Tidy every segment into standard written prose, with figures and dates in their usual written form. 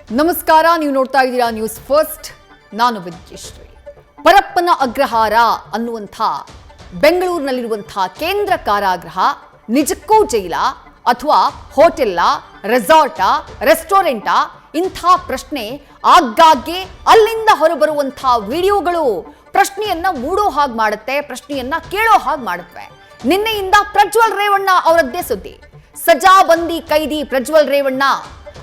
ನಮಸ್ಕಾರ, ನೀವು ನೋಡ್ತಾ ಇದ್ದೀರಾ ನ್ಯೂಸ್ ಫಸ್ಟ್. ನಾನು ವಿದ್ಯಶ್ರೀ. ಪರಪ್ಪನ ಅಗ್ರಹಾರ ಅನ್ನುವಂಥ ಬೆಂಗಳೂರಿನಲ್ಲಿರುವಂಥ ಕೇಂದ್ರ ಕಾರಾಗೃಹ ನಿಜಕ್ಕೂ ಜೈಲ ಅಥವಾ ಹೋಟೆಲ್ಲ, ರೆಸಾರ್ಟಾ, ರೆಸ್ಟೋರೆಂಟಾ? ಇಂಥ ಪ್ರಶ್ನೆ ಆಗಾಗ್ಗೆ ಅಲ್ಲಿಂದ ಹೊರಬರುವಂಥ ವಿಡಿಯೋಗಳು ಪ್ರಶ್ನೆಯನ್ನ ಮೂಡೋ ಹಾಗೆ ಮಾಡುತ್ತೆ, ಪ್ರಶ್ನೆಯನ್ನ ಕೇಳೋ ಹಾಗೆ ಮಾಡುತ್ತವೆ. ನಿನ್ನೆಯಿಂದ ಪ್ರಜ್ವಲ್ ರೇವಣ್ಣ ಅವರದ್ದೇ ಸುದ್ದಿ. ಸಜಾಬಂದಿ ಕೈದಿ ಪ್ರಜ್ವಲ್ ರೇವಣ್ಣ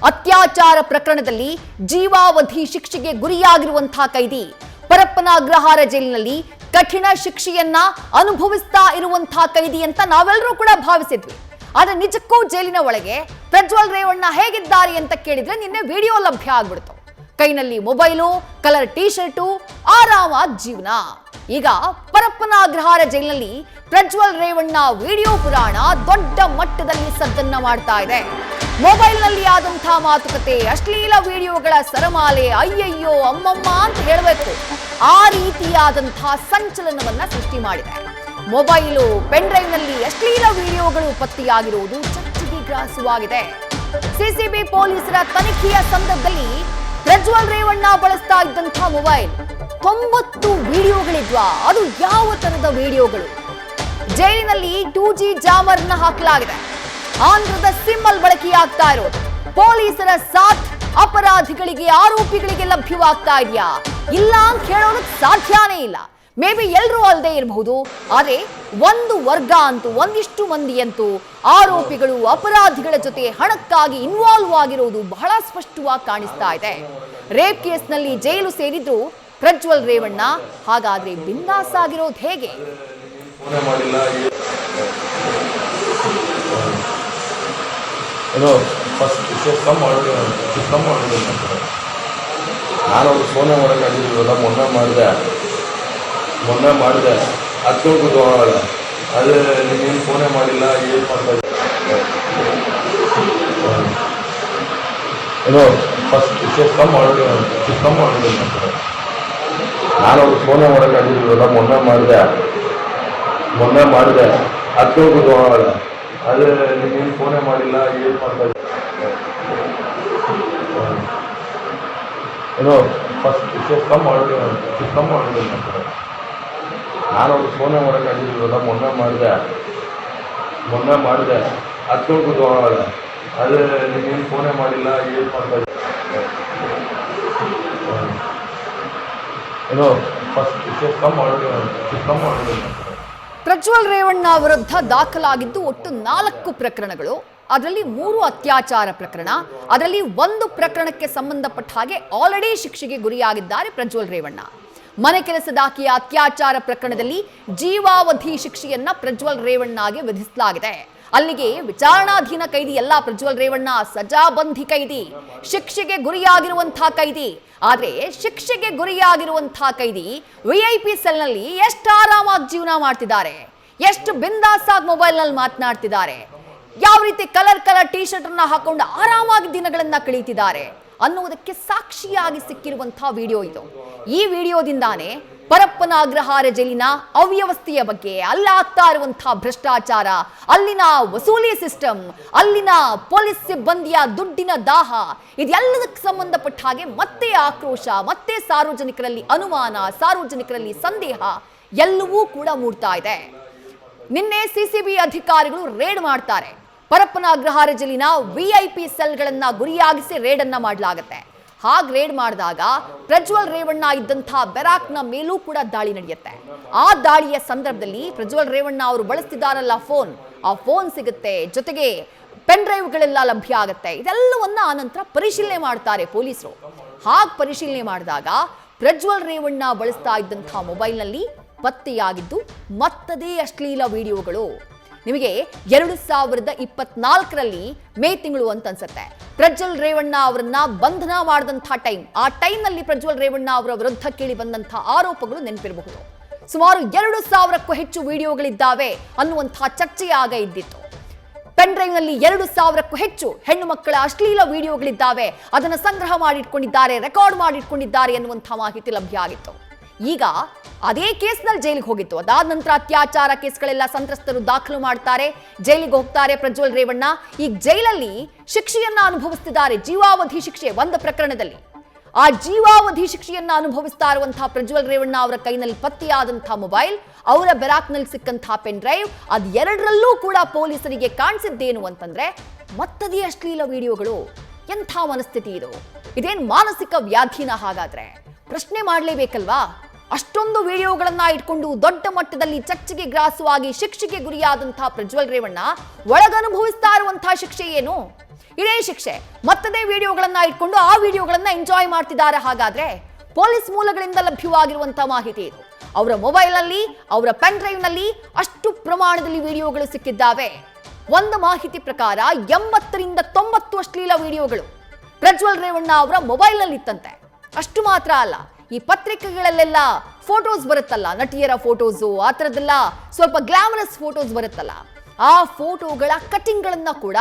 ಅತ್ಯಾಚಾರ ಪ್ರಕರಣದಲ್ಲಿ ಜೀವಾವಧಿ ಶಿಕ್ಷೆಗೆ ಗುರಿಯಾಗಿರುವಂತಹ ಕೈದಿ. ಪರಪ್ಪನ ಅಗ್ರಹಾರ ಜೈಲಿನಲ್ಲಿ ಕಠಿಣ ಶಿಕ್ಷೆಯನ್ನ ಅನುಭವಿಸ್ತಾ ಇರುವಂತಹ ಕೈದಿ ಅಂತ ನಾವೆಲ್ಲರೂ ಕೂಡ ಭಾವಿಸಿದ್ವಿ. ಆದ್ರೆ ನಿಜಕ್ಕೂ ಜೈಲಿನ ಒಳಗೆ ಪ್ರಜ್ವಲ್ ರೇವಣ್ಣ ಹೇಗಿದ್ದಾರೆ ಅಂತ ಕೇಳಿದ್ರೆ ನಿನ್ನೆ ವಿಡಿಯೋ ಲಭ್ಯ ಆಗ್ಬಿಡ್ತು. ಕೈನಲ್ಲಿ ಮೊಬೈಲು, ಕಲರ್ ಟೀ ಶರ್ಟು, ಆರಾಮಾದ ಜೀವನ. ಈಗ ಪರಪ್ಪನ ಅಗ್ರಹಾರ ಜೈಲಿನಲ್ಲಿ ಪ್ರಜ್ವಲ್ ರೇವಣ್ಣ ವಿಡಿಯೋ ಪುರಾಣ ದೊಡ್ಡ ಮಟ್ಟದಲ್ಲಿ ಸದ್ದನ್ನ ಮಾಡ್ತಾ ಇದೆ. ಮೊಬೈಲ್ನಲ್ಲಿ ಆದಂತಹ ಮಾತುಕತೆ, ಅಶ್ಲೀಲ ವಿಡಿಯೋಗಳ ಸರಮಾಲೆ, ಅಯ್ಯಯ್ಯೋ ಅಮ್ಮಮ್ಮ ಅಂತ ಹೇಳಬೇಕು, ಆ ರೀತಿಯಾದಂತಹ ಸಂಚಲನವನ್ನ ಸೃಷ್ಟಿ ಮಾಡಿದೆ. ಮೊಬೈಲು, ಪೆನ್ ಡ್ರೈವ್ನಲ್ಲಿ ಅಶ್ಲೀಲ ವಿಡಿಯೋಗಳು ಪತ್ತೆಯಾಗಿರುವುದು ಚರ್ಚೆಗೆ ಗ್ರಾಸವಾಗಿದೆ. ಸಿಸಿಬಿ ಪೊಲೀಸರ ತನಿಖೆಯ ಸಂದರ್ಭದಲ್ಲಿ ಪ್ರಜ್ವಲ್ ರೇವಣ್ಣ ಬಳಸ್ತಾ ಇದ್ದಂತಹ ಮೊಬೈಲ್ 90 ವಿಡಿಯೋಗಳಿದ್ವಾ? ಅದು ಯಾವ ತರದ ವಿಡಿಯೋಗಳು? ಜೈಲಿನಲ್ಲಿ 2G ಜಾಮರ್ನ ಹಾಕಲಾಗಿದೆ. ಆಂಧ್ರದ ಸಿಮ್ ಅಲ್ಲಿ ಬಳಕೆಯಾಗ್ತಾ ಇರೋದು. ಪೊಲೀಸರ ಸಾಥ್ ಅಪರಾಧಿಗಳಿಗೆ, ಆರೋಪಿಗಳಿಗೆ ಲಭ್ಯವಾಗ್ತಾ ಇದೆಯಾ? ಇಲ್ಲ ಅಂತ ಹೇಳೋದಕ್ಕೆ ಸಾಧ್ಯನೇ ಇಲ್ಲ. ಮೇ ಬಿ ಎಲ್ಲರೂ ಅಲ್ಲದೆ ಇರಬಹುದು, ಆದರೆ ಒಂದು ವರ್ಗ ಅಂತೂ, ಒಂದಿಷ್ಟು ಮಂದಿ ಅಂತೂ ಆರೋಪಿಗಳು, ಅಪರಾಧಿಗಳ ಜೊತೆ ಹಣಕ್ಕಾಗಿ ಇನ್ವಾಲ್ವ್ ಆಗಿರೋದು ಬಹಳ ಸ್ಪಷ್ಟವಾಗಿ ಕಾಣಿಸ್ತಾ ಇದೆ. ರೇಪ್ ಕೇಸ್ನಲ್ಲಿ ಜೈಲು ಸೇರಿದ್ರು ಪ್ರಜ್ವಲ್ ರೇವಣ್ಣ. ಹಾಗಾದ್ರೆ ಬಿಂದಾಸ್ ಆಗಿರೋದು ಹೇಗೆ? ನಾನು ಅವ್ರು ಫೋನೇ ಮಾಡೋಕ್ಕಾಗಿದ್ದೀವಲ್ಲ, ಮೊನ್ನೆ ಮಾಡಿದೆ ಅದಕ್ಕೆ ಕೂತ್ಕೊಳ್ಳೋಲ್ಲ. ಅದೇ ನೀನು ಫೋನೇ ಮಾಡಿಲ್ಲ, ಏನು ಮಾಡ್ತಾ ಏನೋ ಫಸ್ಟ್ ಕಮ್ಮಿ ಮಾಡೋದು. ನಾನು ಅವ್ರು ಫೋನೇ ಮಾಡೋಕ್ಕಾಗಿದ್ದೀವಲ್ಲ, ಮೊನ್ನೆ ಮಾಡಿದೆ ಅದಕ್ಕೆ ಕೂತ್ಕೊಳ್ಳೋಲ್ಲ. ಅದೇ ನೀನು ಫೋನೇ ಮಾಡಿಲ್ಲ, ಏನು ಮಾಡ್ತಾ ಏನೋ ಫಸ್ಟ್ ಕಮ್ಮಿ ಮಾಡೋದು. ನಾನು ಅವ್ರು ಫೋನೇ ಮಾಡೋಕ್ಕಾಗಿದ್ದೀವಲ್ಲ, ಮೊನ್ನೆ ಮಾಡಿದೆ ಅದಕ್ಕೆ ಕೂತ್ಕೊಳ್ಳೋಲ್ಲ. ಅದೇ ನೀನು ಫೋನೇ ಮಾಡಿಲ್ಲ, ಏನು ಮಾಡ್ತಾ ಏನೋ ಫಸ್ಟ್ ಕಮ್ಮಿ ಮಾಡೋದು. ಪ್ರಜ್ವಲ್ ರೇವಣ್ಣ ವಿರುದ್ಧ ದಾಖಲಾಗಿದ್ದು ಒಟ್ಟು 4 ಪ್ರಕರಣಗಳು. ಅದರಲ್ಲಿ 3 ಅತ್ಯಾಚಾರ ಪ್ರಕರಣ. ಅದರಲ್ಲಿ 1 ಪ್ರಕರಣಕ್ಕೆ ಸಂಬಂಧಪಟ್ಟ ಹಾಗೆ ಆಲ್ರೆಡಿ ಶಿಕ್ಷೆಗೆ ಗುರಿಯಾಗಿದ್ದಾರೆ ಪ್ರಜ್ವಲ್ ರೇವಣ್ಣ. ಮನೆ ಕೆಲಸದಾಕಿಯ ಅತ್ಯಾಚಾರ ಪ್ರಕರಣದಲ್ಲಿ ಜೀವಾವಧಿ ಶಿಕ್ಷೆಯನ್ನ ಪ್ರಜ್ವಲ್ ರೇವಣ್ಣಗೆ ವಿಧಿಸಲಾಗಿದೆ. ಅಲ್ಲಿಗೆ ವಿಚಾರಣಾಧೀನ ಕೈದಿ ಎಲ್ಲ ಪ್ರಜ್ವಲ್ ರೇವಣ್ಣ ಸಜಾಬಂದಿ ಕೈದಿ, ಶಿಕ್ಷೆಗೆ ಗುರಿಯಾಗಿರುವಂತಹ ಕೈದಿ. ಆದ್ರೆ ಶಿಕ್ಷೆಗೆ ಗುರಿಯಾಗಿರುವಂತಹ ಕೈದಿ VIP ಸೆಲ್ನಲ್ಲಿ ಎಷ್ಟು ಆರಾಮಾಗಿ ಜೀವನ ಮಾಡ್ತಿದ್ದಾರೆ, ಎಷ್ಟು ಬಿಂದಾಸ್ ಆಗಿ ಮೊಬೈಲ್ನಲ್ಲಿ ಮಾತನಾಡ್ತಿದ್ದಾರೆ, ಯಾವ ರೀತಿ ಕಲರ್ ಟೀ ಶರ್ಟ್ ಅನ್ನ ಹಾಕೊಂಡು ಆರಾಮಾಗಿ ದಿನಗಳನ್ನ ಕಳೀತಿದ್ದಾರೆ ಅನ್ನುವುದಕ್ಕೆ ಸಾಕ್ಷಿಯಾಗಿ ಸಿಕ್ಕಿರುವಂತಹ ವಿಡಿಯೋ ಇದು. ಈ ವಿಡಿಯೋದಿಂದಾನೇ ಪರಪ್ಪನ ಅಗ್ರಹಾರ ಜೈಲಿನ ಅವ್ಯವಸ್ಥೆಯ ಬಗ್ಗೆ, ಅಲ್ಲಾಗ್ತಾ ಇರುವಂತಹ ಭ್ರಷ್ಟಾಚಾರ, ಅಲ್ಲಿನ ವಸೂಲಿ ಸಿಸ್ಟಮ್, ಅಲ್ಲಿನ ಪೊಲೀಸ್ ಸಿಬ್ಬಂದಿಯ ದುಡ್ಡಿನ ದಾಹ, ಇದೆಲ್ಲದಕ್ಕೆ ಸಂಬಂಧಪಟ್ಟ ಹಾಗೆ ಮತ್ತೆ ಆಕ್ರೋಶ, ಮತ್ತೆ ಸಾರ್ವಜನಿಕರಲ್ಲಿ ಅನುಮಾನ, ಸಾರ್ವಜನಿಕರಲ್ಲಿ ಸಂದೇಹ ಎಲ್ಲವೂ ಕೂಡ ಮೂಡ್ತಾ ಇದೆ. ನಿನ್ನೆ ಸಿಸಿಬಿ ಅಧಿಕಾರಿಗಳು ರೇಡ್ ಮಾಡ್ತಾರೆ. ಪರಪ್ಪನ ಅಗ್ರಹಾರ ಜೈಲಿನ VIP ಸೆಲ್ಗಳನ್ನ ಗುರಿಯಾಗಿಸಿ ರೇಡ್ ಅನ್ನ ಮಾಡಲಾಗುತ್ತೆ. ಹಾಗೆ ರೇಡ್ ಮಾಡಿದಾಗ ಪ್ರಜ್ವಲ್ ರೇವಣ್ಣ ಇದ್ದಂತಹ ಬೆರಾಕ್ನ ಮೇಲೂ ಕೂಡ ದಾಳಿ ನಡೆಯುತ್ತೆ. ಆ ದಾಳಿಯ ಸಂದರ್ಭದಲ್ಲಿ ಪ್ರಜ್ವಲ್ ರೇವಣ್ಣ ಅವರು ಬಳಸ್ತಿದ್ದಾರಲ್ಲ ಆ ಫೋನ್ ಸಿಗುತ್ತೆ, ಜೊತೆಗೆ ಪೆನ್ ಡ್ರೈವ್ಗಳೆಲ್ಲ ಲಭ್ಯ ಆಗುತ್ತೆ. ಇದೆಲ್ಲವನ್ನ ಆನಂತರ ಪರಿಶೀಲನೆ ಮಾಡ್ತಾರೆ ಪೊಲೀಸರು. ಹಾಗೆ ಪರಿಶೀಲನೆ ಮಾಡಿದಾಗ ಪ್ರಜ್ವಲ್ ರೇವಣ್ಣ ಬಳಸ್ತಾ ಇದ್ದಂತಹ ಮೊಬೈಲ್ನಲ್ಲಿ ಪತ್ತೆಯಾಗಿದ್ದು ಮತ್ತದೇ ಅಶ್ಲೀಲ ವಿಡಿಯೋಗಳು. ನಿಮಗೆ 2024ರಲ್ಲಿ ಮೇ ತಿಂಗಳು ಅಂತ ಅನ್ಸುತ್ತೆ, ಪ್ರಜ್ವಲ್ ರೇವಣ್ಣ ಅವರನ್ನ ಬಂಧನ ಮಾಡಿದಂತಹ ಟೈಮ್. ಆ ಟೈಮ್ನಲ್ಲಿ ಪ್ರಜ್ವಲ್ ರೇವಣ್ಣ ಅವರ ವಿರುದ್ಧ ಕೇಳಿ ಬಂದಂತಹ ಆರೋಪಗಳು ನೆನಪಿರಬಹುದು. ಸುಮಾರು 2000ಕ್ಕೂ ಹೆಚ್ಚು ವಿಡಿಯೋಗಳಿದ್ದಾವೆ ಅನ್ನುವಂತಹ ಚರ್ಚೆ ಆಗ ಇದ್ದಿತ್ತು. ಪೆನ್ ಡ್ರೈವ್ ನಲ್ಲಿ 2000ಕ್ಕೂ ಹೆಚ್ಚು ಹೆಣ್ಣು ಮಕ್ಕಳ ಅಶ್ಲೀಲ ವಿಡಿಯೋಗಳಿದ್ದಾವೆ, ಅದನ್ನು ಸಂಗ್ರಹ ಮಾಡಿಟ್ಕೊಂಡಿದ್ದಾರೆ, ರೆಕಾರ್ಡ್ ಮಾಡಿಟ್ಕೊಂಡಿದ್ದಾರೆ ಎನ್ನುವಂತಹ ಮಾಹಿತಿ ಲಭ್ಯ ಆಗಿತ್ತು. ಈಗ ಅದೇ ಕೇಸ್ನಲ್ಲಿ ಜೈಲಿಗೆ ಹೋಗಿತ್ತು. ಅದಾದ ನಂತರ ಅತ್ಯಾಚಾರ ಕೇಸ್ಗಳೆಲ್ಲ ಸಂತ್ರಸ್ತರು ದಾಖಲು ಮಾಡ್ತಾರೆ, ಜೈಲಿಗೆ ಹೋಗ್ತಾರೆ ಪ್ರಜ್ವಲ್ ರೇವಣ್ಣ. ಈಗ ಜೈಲಲ್ಲಿ ಶಿಕ್ಷೆಯನ್ನ ಅನುಭವಿಸ್ತಿದ್ದಾರೆ, ಜೀವಾವಧಿ ಶಿಕ್ಷೆ ಒಂದು ಪ್ರಕರಣದಲ್ಲಿ. ಆ ಜೀವಾವಧಿ ಶಿಕ್ಷೆಯನ್ನ ಅನುಭವಿಸ್ತಾ ಇರುವಂತಹ ಪ್ರಜ್ವಲ್ ರೇವಣ್ಣ ಅವರ ಕೈನಲ್ಲಿ ಪತ್ತೆಯಾದಂತಹ ಮೊಬೈಲ್, ಅವರ ಬೆರಾಕ್ನಲ್ಲಿ ಸಿಕ್ಕಂತಹ ಪೆನ್ ಡ್ರೈವ್, ಅದ್ ಎರಡರಲ್ಲೂ ಕೂಡ ಪೊಲೀಸರಿಗೆ ಕಾಣಿಸಿದ್ದೇನು ಅಂತಂದ್ರೆ ಮತ್ತದೇ ಅಶ್ಲೀಲ ವಿಡಿಯೋಗಳು. ಎಂಥ ಮನಸ್ಥಿತಿ ಇದು? ಇದೇನ್ ಮಾನಸಿಕ ವ್ಯಾಧಿನ? ಹಾಗಾದ್ರೆ ಪ್ರಶ್ನೆ ಮಾಡಲೇಬೇಕಲ್ವಾ? ಅಷ್ಟೊಂದು ವಿಡಿಯೋಗಳನ್ನ ಇಟ್ಕೊಂಡು ದೊಡ್ಡ ಮಟ್ಟದಲ್ಲಿ ಚರ್ಚೆಗೆ ಗ್ರಾಸವಾಗಿ ಶಿಕ್ಷೆಗೆ ಗುರಿಯಾದಂತಹ ಪ್ರಜ್ವಲ್ ರೇವಣ್ಣ ಒಳಗನುಭವಿಸ್ತಾ ಇರುವಂತಹ ಶಿಕ್ಷೆ ಏನು? ಇದೇ ಶಿಕ್ಷೆ. ಮತ್ತದೇ ವಿಡಿಯೋಗಳನ್ನ ಇಟ್ಕೊಂಡು ಆ ವಿಡಿಯೋಗಳನ್ನ ಎಂಜಾಯ್ ಮಾಡ್ತಿದ್ದಾರೆ. ಹಾಗಾದ್ರೆ ಪೊಲೀಸ್ ಮೂಲಗಳಿಂದ ಲಭ್ಯವಾಗಿರುವಂತಹ ಮಾಹಿತಿ ಇದು. ಅವರ ಮೊಬೈಲ್ ನಲ್ಲಿ, ಅವರ ಪೆನ್ ಡ್ರೈವ್ ನಲ್ಲಿ ಅಷ್ಟು ಪ್ರಮಾಣದಲ್ಲಿ ವಿಡಿಯೋಗಳು ಸಿಕ್ಕಿದ್ದಾವೆ. ಒಂದು ಮಾಹಿತಿ ಪ್ರಕಾರ 80ರಿಂದ 90 ಅಶ್ಲೀಲ ವಿಡಿಯೋಗಳು ಪ್ರಜ್ವಲ್ ರೇವಣ್ಣ ಅವರ ಮೊಬೈಲ್ ನಲ್ಲಿ ಇತ್ತಂತೆ. ಅಷ್ಟು ಮಾತ್ರ ಅಲ್ಲ, ಈ ಪತ್ರಿಕೆಗಳಲ್ಲೆಲ್ಲ ಫೋಟೋಸ್ ಬರುತ್ತಲ್ಲ, ನಟಿಯರ ಫೋಟೋಸು, ಆ ಥರದ್ದೆಲ್ಲ ಸ್ವಲ್ಪ ಗ್ಲಾಮರಸ್ ಫೋಟೋಸ್ ಬರುತ್ತಲ್ಲ, ಆ ಫೋಟೋಗಳ ಕಟಿಂಗ್ಗಳನ್ನ ಕೂಡ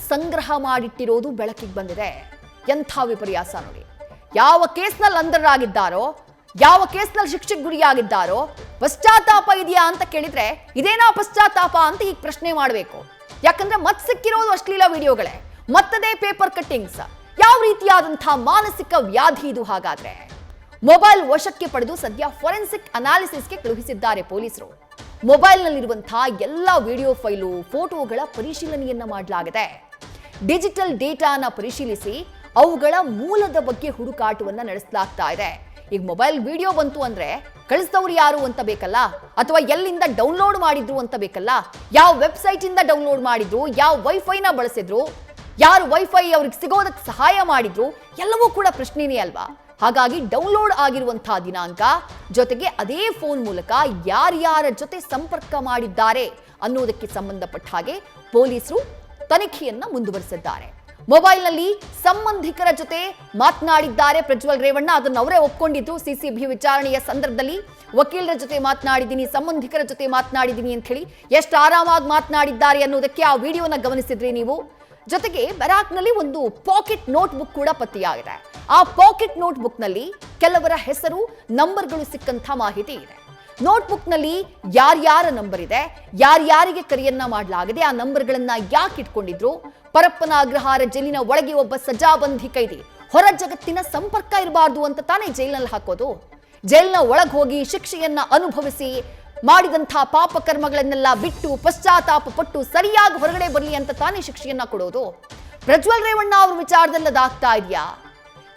ಸಂಗ್ರಹ ಮಾಡಿಟ್ಟಿರೋದು ಬೆಳಕಿಗೆ ಬಂದಿದೆ. ಎಂಥ ವಿಪರ್ಯಾಸ ನೋಡಿ. ಯಾವ ಕೇಸ್ನಲ್ಲಿ ಅಂಧರಾಗಿದ್ದಾರೋ, ಯಾವ ಕೇಸ್ನಲ್ಲಿ ಶಿಕ್ಷೆಗೆ ಗುರಿಯಾಗಿದ್ದಾರೋ ಪಶ್ಚಾತ್ತಾಪ ಇದೆಯಾ ಅಂತ ಕೇಳಿದ್ರೆ ಇದೇನಾ ಪಶ್ಚಾತ್ತಾಪ ಅಂತ ಈಗ ಪ್ರಶ್ನೆ ಮಾಡಬೇಕು. ಯಾಕಂದ್ರೆ ಮತ್ ಸಿಕ್ಕಿರೋದು ಅಶ್ಲೀಲ ವಿಡಿಯೋಗಳೇ, ಮತ್ತದೇ ಪೇಪರ್ ಕಟ್ಟಿಂಗ್ಸ್. ಯಾವ ರೀತಿಯಾದಂತಹ ಮಾನಸಿಕ ವ್ಯಾಧಿ ಇದು? ಹಾಗಾದ್ರೆ ಮೊಬೈಲ್ ವಶಕ್ಕೆ ಪಡೆದು ಸದ್ಯ ಫೋರೆನ್ಸಿಕ್ ಅನಾಲಿಸಿಸ್ಗೆ ಕಳುಹಿಸಿದ್ದಾರೆ ಪೊಲೀಸರು. ಮೊಬೈಲ್ನಲ್ಲಿರುವಂತಹ ಎಲ್ಲ ವಿಡಿಯೋ ಫೈಲು, ಫೋಟೋಗಳ ಪರಿಶೀಲನೆಯನ್ನ ಮಾಡಲಾಗಿದೆ. ಡಿಜಿಟಲ್ ಡೇಟಾನ ಪರಿಶೀಲಿಸಿ ಅವುಗಳ ಮೂಲದ ಬಗ್ಗೆ ಹುಡುಕಾಟವನ್ನ ನಡೆಸಲಾಗ್ತಾ ಇದೆ. ಈಗ ಮೊಬೈಲ್ ವಿಡಿಯೋ ಬಂತು ಅಂದ್ರೆ ಕಳಿಸಿದವರು ಯಾರು ಅಂತ ಬೇಕಲ್ಲ, ಅಥವಾ ಎಲ್ಲಿಂದ ಡೌನ್ಲೋಡ್ ಮಾಡಿದ್ರು ಅಂತ ಬೇಕಲ್ಲ, ಯಾವ ವೆಬ್ಸೈಟ್ ಇಂದ ಡೌನ್ಲೋಡ್ ಮಾಡಿದ್ರು, ಯಾವ ವೈಫೈನ ಬಳಸಿದ್ರು, ಯಾರು ವೈಫೈ ಅವ್ರಿಗೆ ಸಿಗೋದಕ್ಕೆ ಸಹಾಯ ಮಾಡಿದ್ರು, ಎಲ್ಲವೂ ಕೂಡ ಪ್ರಶ್ನೆನೇ ಅಲ್ವಾ? ಹಾಗಾಗಿ ಡೌನ್ಲೋಡ್ ಆಗಿರುವಂತಹ ದಿನಾಂಕ ಜೊತೆಗೆ ಅದೇ ಫೋನ್ ಮೂಲಕ ಯಾರ್ಯಾರ ಜೊತೆ ಸಂಪರ್ಕ ಮಾಡಿದ್ದಾರೆ ಅನ್ನೋದಕ್ಕೆ ಸಂಬಂಧಪಟ್ಟ ಹಾಗೆ ಪೊಲೀಸರು ತನಿಖೆಯನ್ನ ಮುಂದುವರಿಸಿದ್ದಾರೆ. ಮೊಬೈಲ್ನಲ್ಲಿ ಸಂಬಂಧಿಕರ ಜೊತೆ ಮಾತನಾಡಿದ್ದಾರೆ ಪ್ರಜ್ವಲ್ ರೇವಣ್ಣ. ಅದನ್ನು ಅವರೇ ಒಪ್ಕೊಂಡಿದ್ರು. ಸಿಸಿಬಿ ವಿಚಾರಣೆಯ ಸಂದರ್ಭದಲ್ಲಿ ವಕೀಲರ ಜೊತೆ ಮಾತನಾಡಿದ್ದೀನಿ, ಸಂಬಂಧಿಕರ ಜೊತೆ ಮಾತನಾಡಿದ್ದೀನಿ ಅಂತ ಹೇಳಿ ಎಷ್ಟು ಆರಾಮಾಗಿ ಮಾತನಾಡಿದ್ದಾರೆ ಅನ್ನೋದಕ್ಕೆ ಆ ವಿಡಿಯೋನ ಗಮನಿಸಿದ್ರಿ ನೀವು. ಜೊತೆಗೆ ಬ್ಯಾರಾಕ್ನಲ್ಲಿ ಒಂದು ಪಾಕೆಟ್ ನೋಟ್ಬುಕ್ ಕೂಡ ಪತ್ತೆಯಾಗಿದೆ. ಆ ಪಾಕೆಟ್ ನೋಟ್ಬುಕ್ ನಲ್ಲಿ ಕೆಲವರ ಹೆಸರು, ನಂಬರ್ಗಳು ಸಿಕ್ಕಂತ ಮಾಹಿತಿ ಇದೆ. ನೋಟ್ಬುಕ್ ನಲ್ಲಿ ಯಾರ್ಯಾರ ನಂಬರ್ ಇದೆ, ಯಾರ್ಯಾರಿಗೆ ಕರೆಯನ್ನ ಮಾಡಲಾಗಿದೆ, ಆ ನಂಬರ್ಗಳನ್ನ ಯಾಕೆ ಇಟ್ಕೊಂಡಿದ್ರು, ಪರಪ್ಪನ ಅಗ್ರಹಾರ ಜೈಲಿನ ಒಳಗೆ ಒಬ್ಬ ಸಜಾಬಂದಿ ಕೈದಿ ಹೊರ ಜಗತ್ತಿನ ಸಂಪರ್ಕ ಇರಬಾರ್ದು ಅಂತ ತಾನೇ ಜೈಲಿನಲ್ಲಿ ಹಾಕೋದು. ಜೈಲಿನ ಒಳಗೆ ಹೋಗಿ ಶಿಕ್ಷೆಯನ್ನ ಅನುಭವಿಸಿ ಮಾಡಿದಂತಹ ಪಾಪ ಕರ್ಮಗಳನ್ನೆಲ್ಲ ಬಿಟ್ಟು ಪಶ್ಚಾತ್ತಾಪ ಪಟ್ಟು ಸರಿಯಾಗಿ ಹೊರಗಡೆ ಬರಲಿ ಅಂತ ತಾನೇ ಶಿಕ್ಷೆಯನ್ನ ಕೊಡೋದು. ಪ್ರಜ್ವಲ್ ರೇವಣ್ಣ ಅವ್ರ ವಿಚಾರದಲ್ಲಿ ಅದಾಗ್ತಾ ಇದೆಯಾ?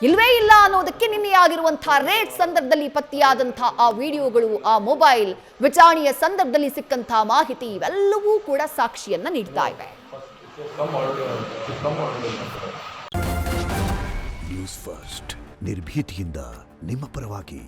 ಇಲ್ವೇ ಇಲ್ಲ ಅನ್ನೋದಕ್ಕೆ ನಿನ್ನೆ ಆಗಿರುವಂತಹ ರೇಡ್ ಸಂದರ್ಭದಲ್ಲಿ ಪತ್ತೆಯಾದಂತಹ ಆ ವಿಡಿಯೋಗಳು, ಆ ಮೊಬೈಲ್ ವಿಚಾರಣೆಯ ಸಂದರ್ಭದಲ್ಲಿ ಸಿಕ್ಕಂತಹ ಮಾಹಿತಿ ಇವೆಲ್ಲವೂ ಕೂಡ ಸಾಕ್ಷಿಯನ್ನ ನೀಡ್ತಾ ಇವೆ. ನ್ಯೂಸ್ ಫಸ್ಟ್ ನಿರ್ಭೀತಿಯಿಂದ ನಿಮ್ಮ ಪರವಾಗಿ.